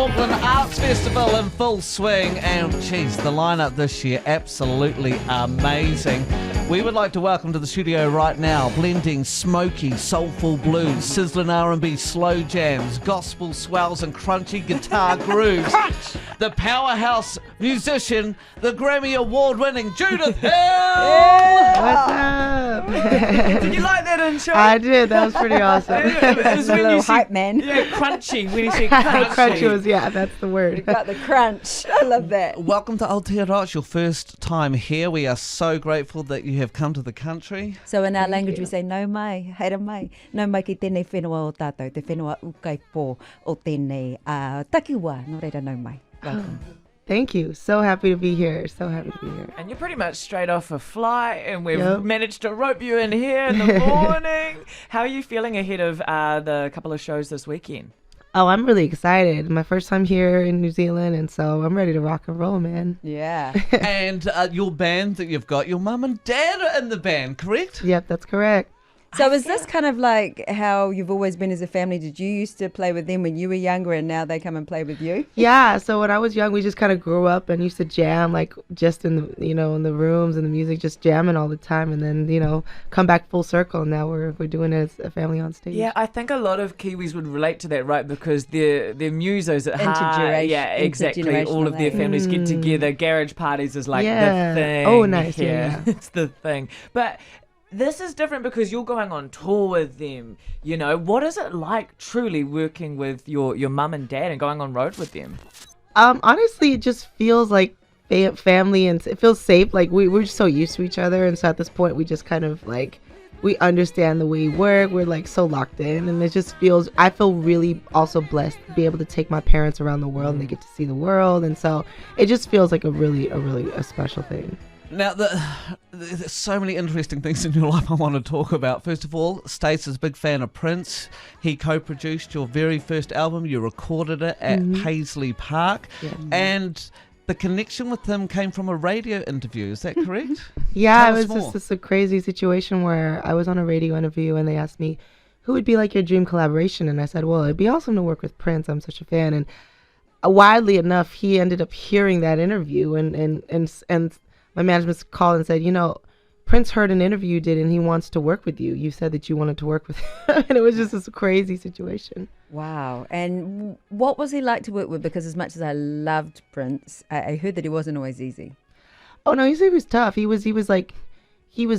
Auckland Arts Festival in full swing, and geez, the lineup this year absolutely amazing. We would like to welcome to the studio right now, blending smoky, soulful blues, sizzling R&B slow jams, gospel swells and crunchy guitar grooves. The powerhouse musician, the Grammy Award-winning Judith Hill! Yeah. What's up? Did you like that intro? I did. That was pretty awesome. It was A when little you hype said, man. yeah, crunchy. When you said crunchy. Crunchy was, yeah, that's the You word. got the crunch. I love that. Welcome to Aotearoa. It's your first time here. We are so grateful that you have come to the country. So in our language we say no mai, haere mai. No mai ki tēnei whenua o tātou, te whenua ukai pō o tēnei takiwa, no reira no mai. Welcome. Thank you. So happy to be here. So happy to be here. And you're pretty much straight off a flight, and we've Yep. managed to rope you in here in the morning. How are you feeling ahead of the couple of shows this weekend? Oh, I'm really excited. My first time here in New Zealand, and so I'm ready to rock and roll, man. Yeah. And your band that you've got, your mum and dad are in the band, correct? Yep, that's correct. So is this kind of like how you've always been as a family? Did you used to play with them when you were younger and now they come and play with you? Yeah, so when I was young, we just kind of grew up and used to jam, like just in the, in the rooms and the music, just jamming all the time, and then, come back full circle. And now we're doing it as a family on stage. Yeah, I think a lot of Kiwis would relate to that, right? Because they're musos at heart. Intergeneration- Yeah, exactly. All of their intergenerational, families get together. Garage parties is like Yeah. the thing. Oh, nice. here. Yeah. It's the thing. But this is different because you're going on tour with them. What is it like truly working with your mum and dad and going on road with them? Honestly, it just feels like family, and it feels safe. Like we're just so used to each other, and so at this point, we just kind of like we understand the way we work. We're like so locked in, and it just feels. I feel really also blessed to be able to take my parents around the world, and they get to see the world, and so it just feels like a really special thing. Now, there's so many interesting things in your life I want to talk about. First of all, Stace is a big fan of Prince. He co-produced your very first album. You recorded it at Paisley Park. Yeah. And the connection with him came from a radio interview. Is that correct? Yeah, Tell it us was more. just a crazy situation where I was on a radio interview and they asked me, who would be like your dream collaboration? And I said, well, it'd be awesome to work with Prince. I'm such a fan. And widely enough, he ended up hearing that interview and my management called and said, Prince heard an interview you did and he wants to work with you. You said that you wanted to work with him. And it was just this crazy situation. Wow. And what was he like to work with? Because as much as I loved Prince, I heard that he wasn't always easy. Oh, no, he was tough. He was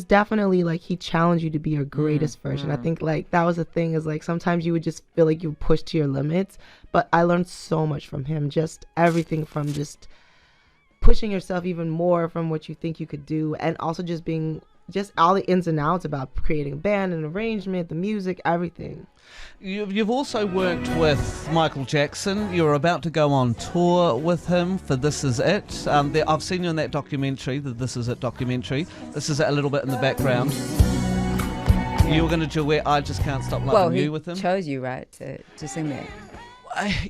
definitely like, he challenged you to be your greatest version. I think like that was the thing is like sometimes you would just feel like you were pushed to your limits. But I learned so much from him. Just everything from just pushing yourself even more from what you think you could do, and also just being just all the ins and outs about creating a band and arrangement, the music, everything. You've also worked with Michael Jackson. You're about to go on tour with him for This Is It. I've seen you in that documentary, the This Is It documentary. This is it a little bit in the background. You were going to duet I Just Can't Stop Loving You with him. He chose you, right, to sing that.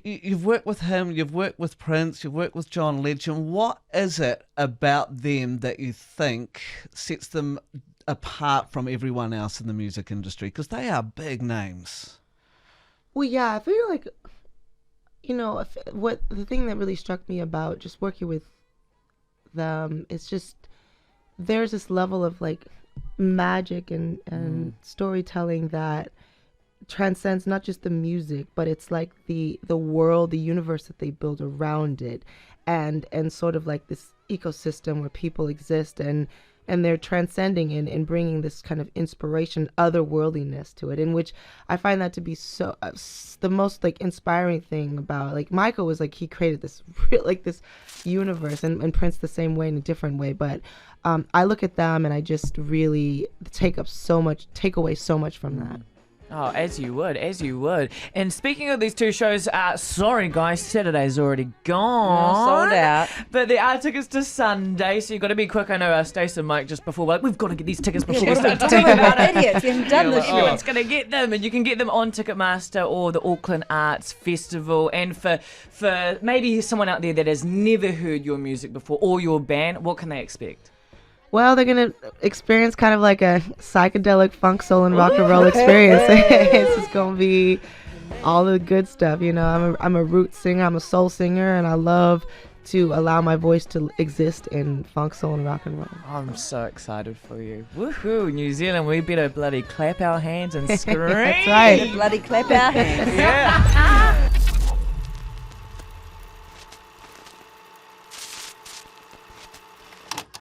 You've worked with him, you've worked with Prince, you've worked with John Legend. What is it about them that you think sets them apart from everyone else in the music industry? Because they are big names. Well, yeah, I feel like, what the thing that really struck me about just working with them is just there's this level of like magic and storytelling that transcends not just the music, but it's like the world, the universe that they build around it, and sort of like this ecosystem where people exist and they're transcending and bringing this kind of inspiration, otherworldliness to it, in which I find that to be so the most like inspiring thing about like Michael was like he created this real like this universe, and Prince the same way in a different way, but I look at them and I just really take away so much from that. Oh, as you would. And speaking of these two shows, sorry guys, Saturday's already gone. Sold out. But there are tickets to Sunday, so you've got to be quick. I know Stace and Mike just before, we've got to get these tickets before we start talking about it. Idiots, you haven't done this yet. Everyone's going to get them, and you can get them on Ticketmaster or the Auckland Arts Festival. And for maybe someone out there that has never heard your music before or your band, what can they expect? Well, they're going to experience kind of like a psychedelic funk, soul, and rock and roll experience. It's just going to be all the good stuff. You know, I'm a root singer, I'm a soul singer, and I love to allow my voice to exist in funk, soul, and rock and roll. I'm so excited for you. Woohoo, New Zealand, we better bloody clap our hands and scream. That's right. Bloody clap our hands. Yeah.